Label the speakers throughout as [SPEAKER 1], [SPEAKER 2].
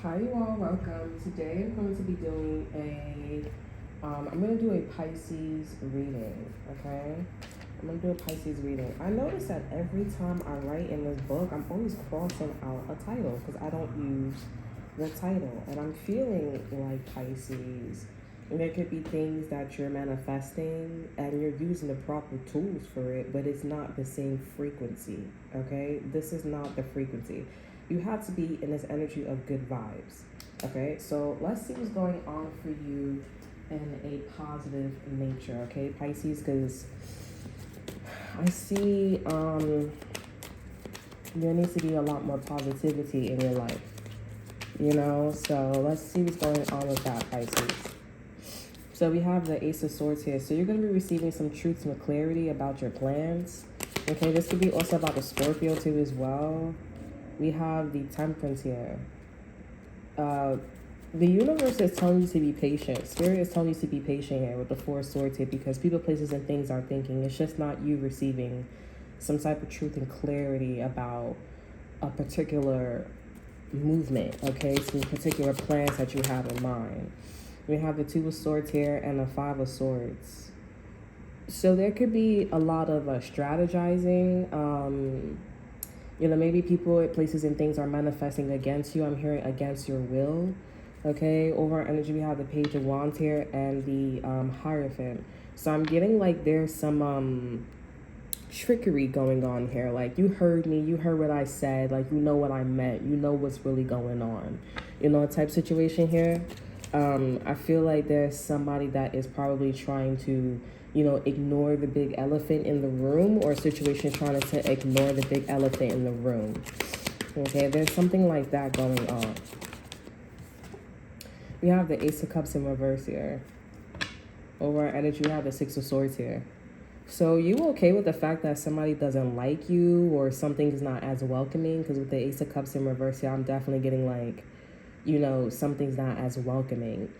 [SPEAKER 1] Hi you all, welcome. Today I'm going to be doing I'm going to do a Pisces reading, okay? I'm going to do a Pisces reading. I notice that every time I write in this book, I'm always crossing out a title because I don't use the title. And I'm feeling like Pisces. And there could be things that you're manifesting and you're using the proper tools for it, but it's not the same frequency, okay? This is not the frequency. You have to be in this energy of good vibes, okay? So let's see what's going on for you in a positive nature, okay, Pisces? Because I see there needs to be a lot more positivity in your life, you know? So let's see what's going on with that, Pisces. So we have the Ace of Swords here. So you're going to be receiving some truth, some clarity about your plans. Okay, this could be also about the Scorpio too as well. We have the Temperance here. The universe is telling you to be patient. Spirit is telling you to be patient here with the Four of Swords here, because people, places, and things are thinking. It's just not you receiving some type of truth and clarity about a particular movement, okay? Some particular plans that you have in mind. We have the Two of Swords here and the Five of Swords. So there could be a lot of strategizing. You know, maybe people, places, and things are manifesting against you. I'm hearing against your will. Okay, over our energy, we have the Page of Wands here and the Hierophant. So I'm getting like there's some trickery going on here. Like, you heard me, you heard what I said, like, you know what I meant, you know what's really going on, you know, type situation here. I feel like there's somebody that is probably trying to, you know, ignore the big elephant in the room, or a situation trying to ignore the big elephant in the room. Okay, there's something like that going on. We have the Ace of Cups in reverse here. Over our energy, we have the Six of Swords here. So you okay with the fact that somebody doesn't like you, or something's not as welcoming? Because with the Ace of Cups in reverse here, I'm definitely getting like, you know, something's not as welcoming.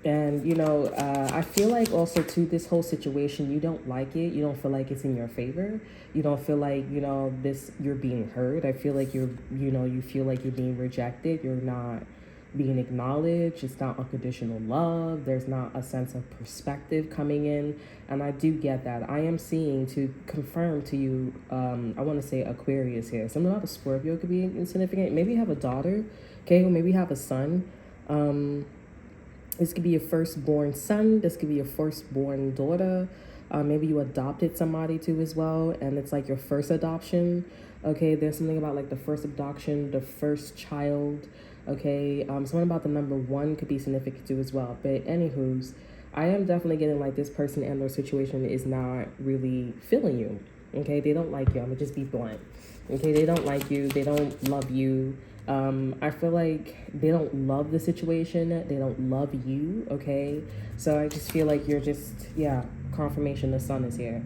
[SPEAKER 1] And, you know, I feel like also, too, this whole situation, you don't like it. You don't feel like it's in your favor. You don't feel like, you know, you're being heard. I feel like you feel like you're being rejected. You're not being acknowledged. It's not unconditional love. There's not a sense of perspective coming in. And I do get that. I am seeing, to confirm to you, I want to say Aquarius here. Something about a Scorpio could be insignificant. Maybe you have a daughter, okay, or maybe you have a son. This could be your firstborn son. This could be your firstborn daughter. Maybe you adopted somebody too as well, and it's like your first adoption. Okay, there's something about like the first adoption, the first child. Okay, something about the number 1 could be significant too as well. But anywho's, I am definitely getting like this person and their situation is not really feeling you. Okay, they don't like you. I'm gonna just be blunt. Okay, they don't like you. They don't love you. I feel like they don't love the situation. They don't love you, okay? So I just feel like you're just, yeah, confirmation the sun is here.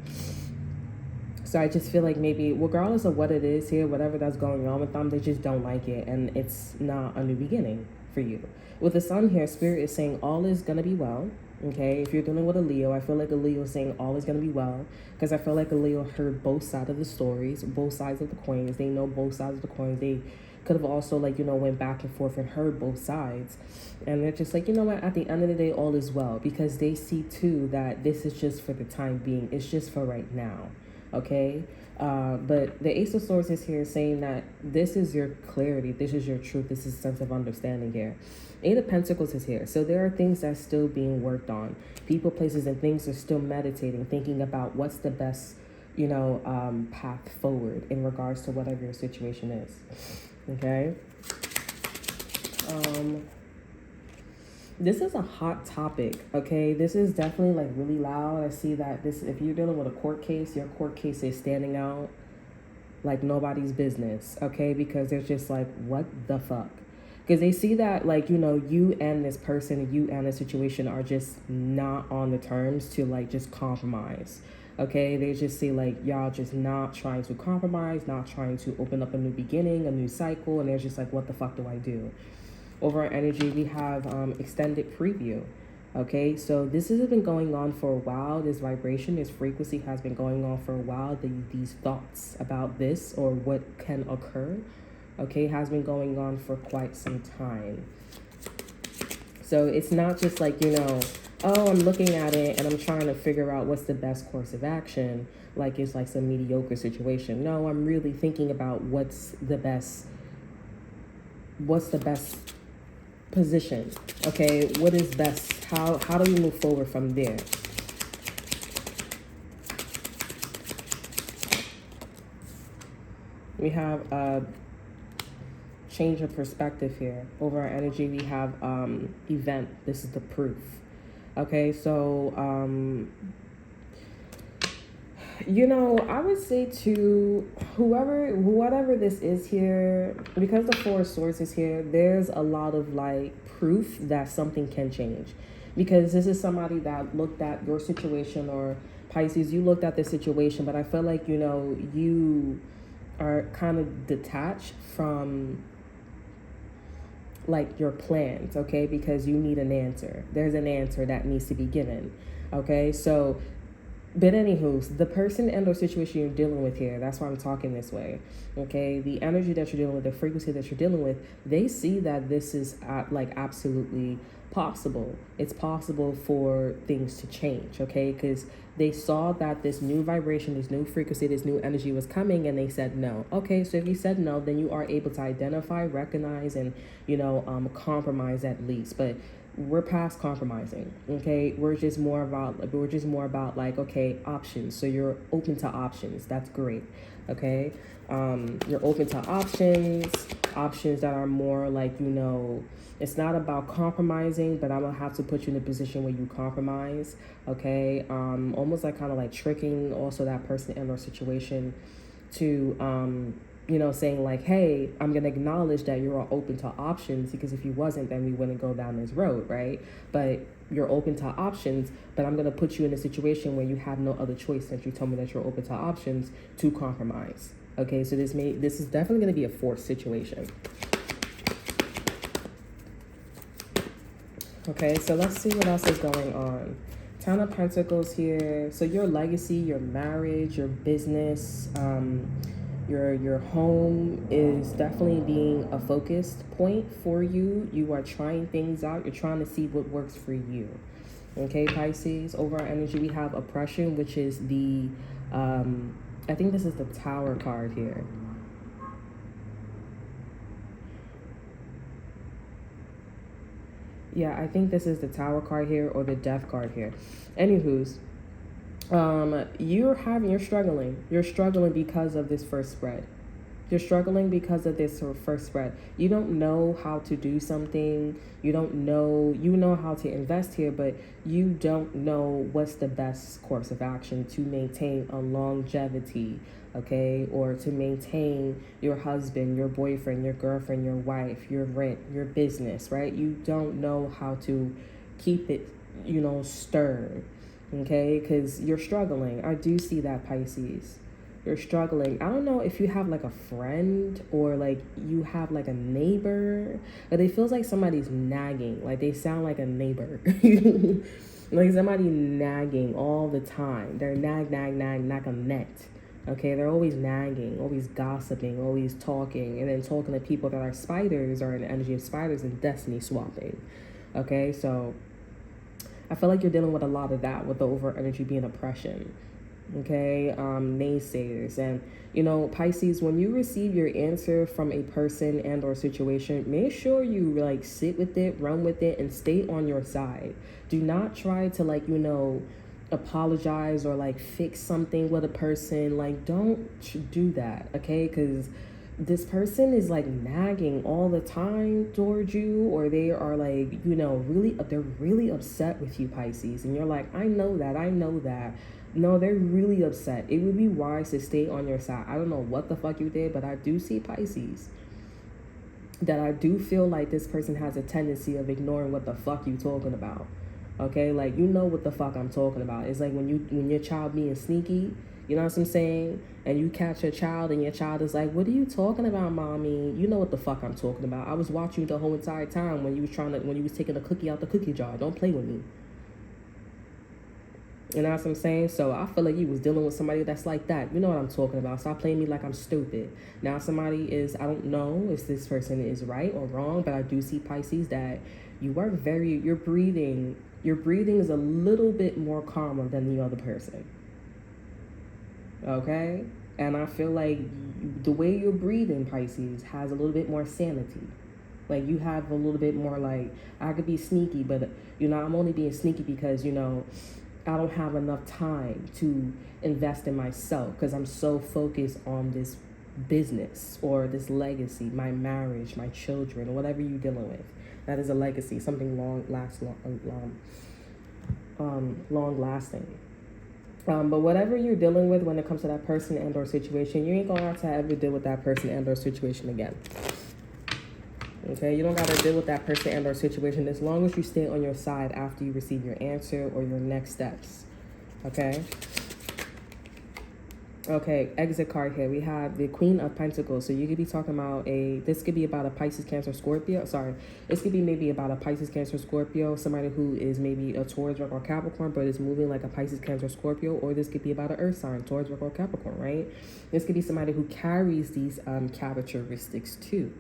[SPEAKER 1] So I just feel like maybe, regardless of what it is here, whatever that's going on with them, they just don't like it, and it's not a new beginning for you. With the sun here, Spirit is saying all is going to be well, okay? If you're dealing with a Leo, I feel like a Leo is saying all is going to be well, because I feel like a Leo heard both sides of the stories, both sides of the coins. They know both sides of the coins. They could have also, like, you know, went back and forth and heard both sides, and they're just like, you know what, at the end of the day, all is well, because they see too that this is just for the time being. It's just for right now, okay? But the Ace of Swords is here saying that this is your clarity, this is your truth, this is sense of understanding here. Eight of Pentacles is here. So there are things that's still being worked on. People, places, and things are still meditating, thinking about what's the best, you know, path forward in regards to whatever your situation is. Okay. This is a hot topic, okay? This is definitely like really loud. I see that this, if you're dealing with a court case, your court case is standing out like nobody's business, okay? Because they're just like, what the fuck? Because they see that, like, you know, you and this person, you and the situation are just not on the terms to like just compromise. Okay, they just see like y'all just not trying to compromise, not trying to open up a new beginning, a new cycle, and they're just like, what the fuck do I do? Over our energy, we have extended preview. Okay, so this has been going on for a while. This vibration, this frequency has been going on for a while. These thoughts about this or what can occur. okay? Has been going on for quite some time. So it's not just like, oh, I'm looking at it and I'm trying to figure out what's the best course of action, like it's like some mediocre situation. No, I'm really thinking about what's the best position, okay? What is best? How do we move forward from there? We have change of perspective here. Over our energy, we have event. This is the proof. Okay, so I would say to whatever this is here, because the Four of Swords is here, there's a lot of like proof that something can change. Because this is somebody that looked at your situation, or Pisces, you looked at the situation, but I feel like, you are kind of detached from like your plans, okay? Because you need an answer. There's an answer that needs to be given, okay? So, but anywho, the person and or situation you're dealing with here, that's why I'm talking this way, okay? The energy that you're dealing with, the frequency that you're dealing with, they see that this is like absolutely possible. It's possible for things to change, okay? Because they saw that this new vibration, this new frequency, this new energy was coming, and they said no. Okay, so if you said no, then you are able to identify, recognize, and compromise at least. But we're past compromising, okay? We're just more about like, okay, options. So you're open to options. That's great, okay? You're open to options that are more like, it's not about compromising, but I'm gonna have to put you in a position where you compromise, okay? Almost like kind of like tricking also that person in or situation to, saying like, hey, I'm gonna acknowledge that you're open to options, because if you wasn't, then we wouldn't go down this road, right? But you're open to options, but I'm gonna put you in a situation where you have no other choice, since you told me that you're open to options, to compromise. Okay, so this is definitely gonna be a forced situation. Okay, so let's see what else is going on. Ten of Pentacles here. So your legacy, your marriage, your business, your home is definitely being a focused point for you. You are trying things out. You're trying to see what works for you. Okay, Pisces. Over our energy, we have oppression, which is the, I think this is the Tower card here. Yeah, I think this is the Tower card here, or the Death card here. Anywho's, you're struggling. You're struggling because of this first spread. You're struggling because of this first spread. You don't know how to do something. You know how to invest here, but you don't know what's the best course of action to maintain a longevity, okay? Or to maintain your husband, your boyfriend, your girlfriend, your wife, your rent, your business, right? You don't know how to keep it, stirred, okay? Because you're struggling. I do see that, Pisces. You're struggling. I don't know if you have like a friend, or like you have like a neighbor, but it feels like somebody's nagging. Like they sound like a neighbor. Like somebody nagging all the time. They're nag a net. Okay, they're always nagging, always gossiping, always talking, and then talking to people that are spiders, or in the energy of spiders, and destiny swapping. Okay, so I feel like you're dealing with a lot of that, with the over energy being oppression. Okay, naysayers. And Pisces, when you receive your answer from a person and or situation, make sure you like sit with it, run with it, and stay on your side. Do not try to like apologize or like fix something with a person. Like, don't do that, okay? Because this person is like nagging all the time towards you, or they are like they're really upset with you, Pisces, and you're like, I know that. No, they're really upset. It would be wise to stay on your side. I don't know what the fuck you did, but I do see, Pisces, that I do feel like this person has a tendency of ignoring what the fuck you talking about. Okay, like what the fuck I'm talking about. It's like when your child being sneaky, you know what I'm saying? And you catch your child, and your child is like, what are you talking about, mommy? You know what the fuck I'm talking about. I was watching you the whole entire time when you was taking the cookie out the cookie jar. Don't play with me. You know what I'm saying? So I feel like you was dealing with somebody that's like that. You know what I'm talking about. Stop playing me like I'm stupid. Now somebody is, I don't know if this person is right or wrong, but I do see, Pisces, that you are your breathing is a little bit more calmer than the other person. Okay? And I feel like the way you're breathing, Pisces, has a little bit more sanity. Like you have a little bit more like, I could be sneaky, but I'm only being sneaky because, I don't have enough time to invest in myself because I'm so focused on this business or this legacy, my marriage, my children, or whatever you're dealing with. That is a legacy, something long lasting. But whatever you're dealing with when it comes to that person and or situation, you ain't gonna have to ever deal with that person and or situation again. Okay, you don't got to deal with that person and or situation as long as you stay on your side after you receive your answer or your next steps. Okay. Okay, exit card here. We have the Queen of Pentacles. So you could be talking about this could be about a Pisces, Cancer, Scorpio. Sorry, this could be maybe about a Pisces, Cancer, Scorpio. Somebody who is maybe a Taurus, Virgo, or Capricorn, but is moving like a Pisces, Cancer, Scorpio. Or this could be about an Earth sign, Taurus, Virgo, or Capricorn, right? This could be somebody who carries these characteristics too.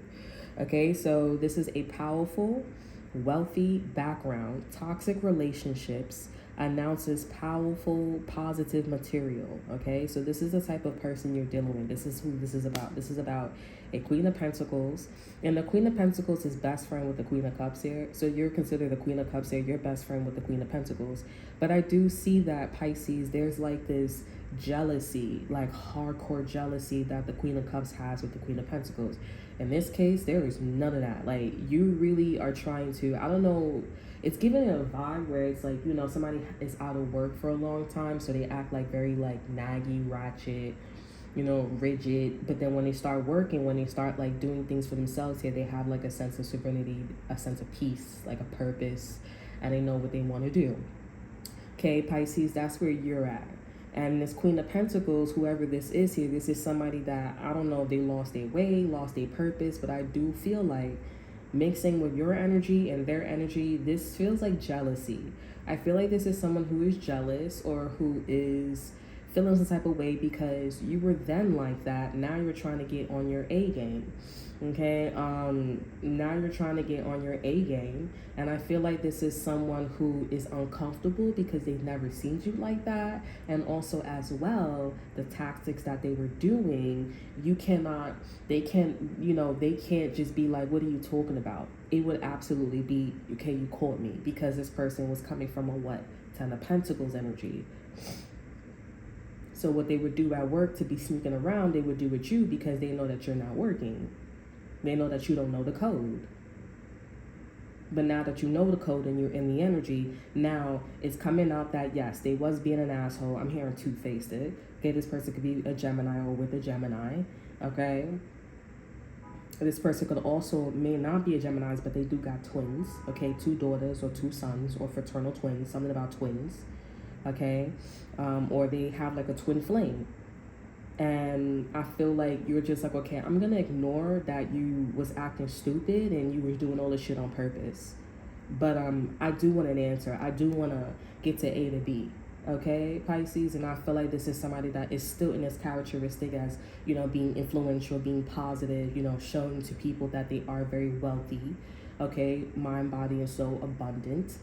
[SPEAKER 1] Okay, so this is a powerful, wealthy background, toxic relationships, announces powerful, positive material. Okay, so this is the type of person you're dealing with. This is who this is about. This is about a Queen of Pentacles. And the Queen of Pentacles is best friend with the Queen of Cups here. So you're considered the Queen of Cups here. You're best friend with the Queen of Pentacles. But I do see that, Pisces, there's like this jealousy, like hardcore jealousy that the Queen of Cups has with the Queen of Pentacles. In this case, there is none of that. Like, you really are trying to, I don't know, it's giving it a vibe where it's like, somebody is out of work for a long time, so they act like very like naggy, ratchet, rigid. But then when they start working, when they start like doing things for themselves here, they have like a sense of serenity, a sense of peace, like a purpose, and they know what they want to do. Okay, Pisces, that's where you're at. And this Queen of Pentacles, whoever this is here, this is somebody that, I don't know if they lost their way, lost their purpose, but I do feel like mixing with your energy and their energy, this feels like jealousy. I feel like this is someone who is jealous or who is feeling some type of way because you were then like that. Now you're trying to get on your A game. Okay, now you're trying to get on your A game, and I feel like this is someone who is uncomfortable because they've never seen you like that, and also as well, the tactics that they were doing, they can't just be like, what are you talking about? It would absolutely be, okay, you caught me, because this person was coming from a what? Ten of Pentacles energy. So what they would do at work to be sneaking around, they would do with you because they know that you're not working. They know that you don't know the code. But now that you know the code and you're in the energy, now it's coming out that, yes, they was being an asshole. I'm hearing two-faced it. Okay, this person could be a Gemini or with a Gemini. Okay. This person could also may not be a Gemini, but they do got twins. Okay, 2 daughters or 2 sons or fraternal twins. Something about twins. Okay. Or they have like a twin flame. And I feel like you're just like, okay, I'm going to ignore that you was acting stupid and you was doing all this shit on purpose. But I do want an answer. I do want to get to A to B. Okay, Pisces? And I feel like this is somebody that is still in this characteristic as, being influential, being positive, showing to people that they are very wealthy. Okay, mind, body, and soul abundant.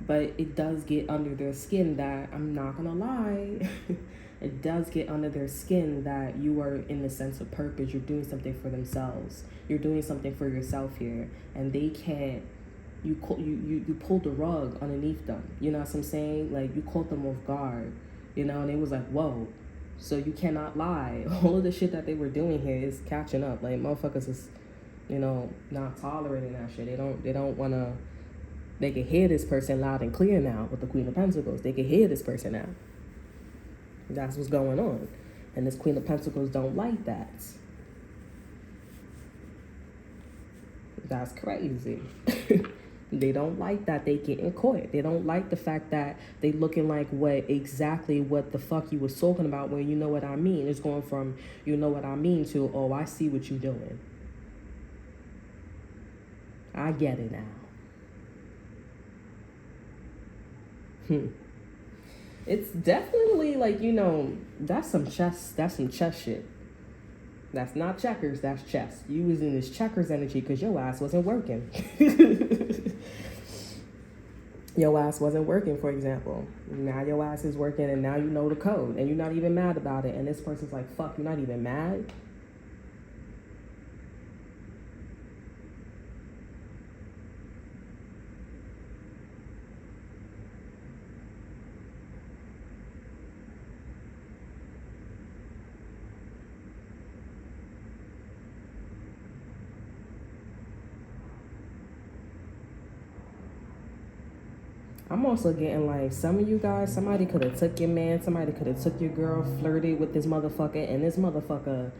[SPEAKER 1] But it does get under their skin that, I'm not going to lie, it does get under their skin that you are in the sense of purpose. You're doing something for themselves. You're doing something for yourself here. And they can't, you pulled the rug underneath them. You know what I'm saying? Like, you caught them off guard, and it was like, whoa. So you cannot lie. All of the shit that they were doing here is catching up. Like, motherfuckers is, not tolerating that shit. They don't want to. They can hear this person loud and clear now with the Queen of Pentacles. They can hear this person now. That's what's going on. And this Queen of Pentacles don't like that. That's crazy. They don't like that they getting caught. They don't like the fact that they looking like what the fuck you was talking about when you know what I mean. It's going from you know what I mean to, oh, I see what you doing. I get it now. It's definitely like, you know, that's some chess shit. That's not checkers, that's chess. You was in this checkers energy because your ass wasn't working. Your ass wasn't working, for example. Now your ass is working and now you know the code and you're not even mad about it. And this person's like, fuck, you're not even mad? I'm also getting like some of you guys, somebody could have took your man, somebody could have took your girl, flirted with this motherfucker, and this motherfucker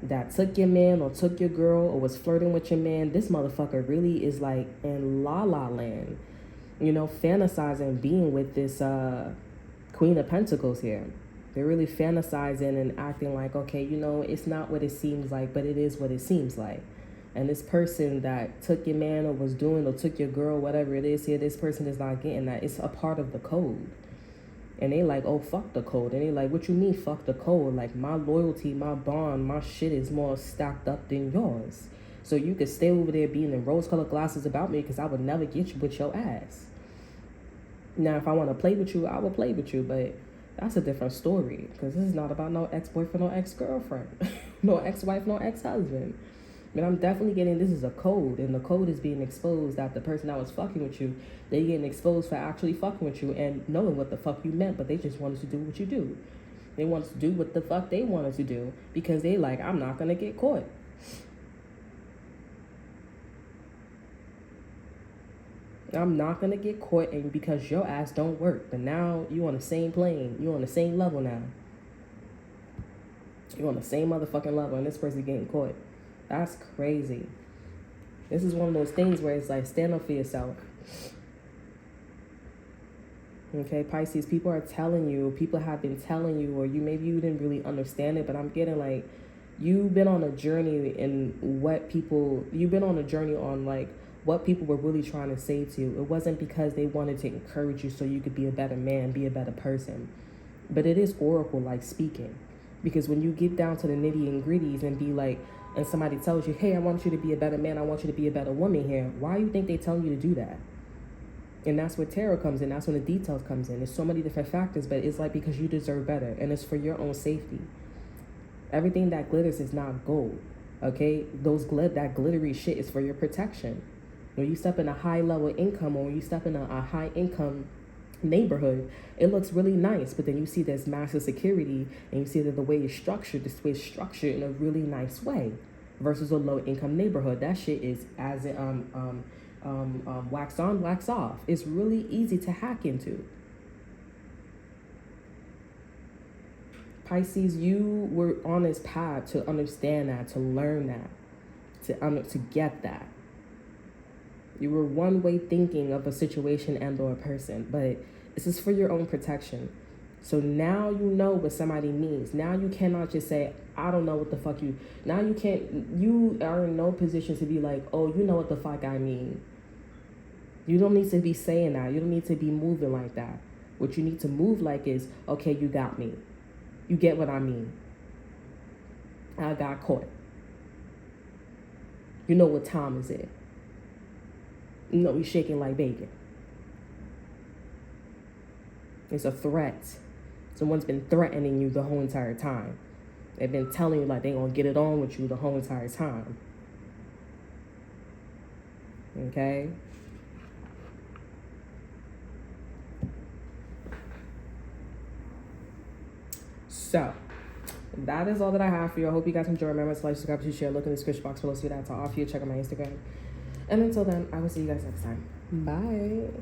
[SPEAKER 1] that took your man or took your girl or was flirting with your man, this motherfucker really is like in la la land, you know, fantasizing being with this Queen of Pentacles here. They're really fantasizing and acting like, okay, you know, it's not what it seems like, but it is what it seems like. And this person that took your man or was doing or took your girl, whatever it is here, this person is not getting that. It's a part of the code. And they like, oh, fuck the code. And they like, what you mean, fuck the code? Like, my loyalty, my bond, my shit is more stacked up than yours. So you could stay over there being in rose-colored glasses about me because I would never get you with your ass. Now, if I want to play with you, I will play with you. But that's a different story because this is not about no ex-boyfriend or ex-girlfriend. No ex-wife, no ex-husband. But I'm definitely getting, this is a code, and the code is being exposed that the person that was fucking with you, they getting exposed for actually fucking with you and knowing what the fuck you meant, but they just wanted to do what you do. They wanted to do what the fuck they wanted to do because they like, I'm not going to get caught. I'm not going to get caught, and because your ass don't work. But now you on the same plane. You on the same level now. You on the same motherfucking level, and this person getting caught. That's crazy. This is one of those things where it's like, stand up for yourself. Okay, Pisces, people are telling you, people have been telling you, or maybe you didn't really understand it, but I'm getting like, you've been on a journey in you've been on a journey on like what people were really trying to say to you. It wasn't because they wanted to encourage you so you could be a better man, be a better person. But it is oracle like speaking. Because when you get down to the nitty and gritties and be like, and somebody tells you, hey, I want you to be a better man, I want you to be a better woman here, why do you think they telling you to do that? And that's where tarot comes in. That's when the details comes in. There's so many different factors, but it's like because you deserve better, and it's for your own safety. Everything that glitters is not gold, okay? That glittery shit is for your protection. When you step in a high-level income, or when you step in a high-income neighborhood, it looks really nice, but then you see there's massive security, and you see that the way it's structured, this way it's structured in a really nice way, versus a low-income neighborhood. That shit is as it wax on, wax off. It's really easy to hack into. Pisces, you were on this path to understand that, to learn that, to get that. You were one way thinking of a situation and or a person, but this is for your own protection. So now you know what somebody means. Now you cannot just say, I don't know what the fuck you... Now you are in no position to be like, oh, you know what the fuck I mean. You don't need to be saying that. You don't need to be moving like that. What you need to move like is, okay, you got me. You get what I mean. I got caught. You know what time is it? You know, he's shaking like bacon. It's a threat. Someone's been threatening you the whole entire time. They've been telling you like they're going to get it on with you the whole entire time. Okay? So, that is all that I have for you. I hope you guys enjoy. Remember to like, subscribe, to share. Look in the description box below. See what I have to offer you. Check out my Instagram. And until then, I will see you guys next time. Bye.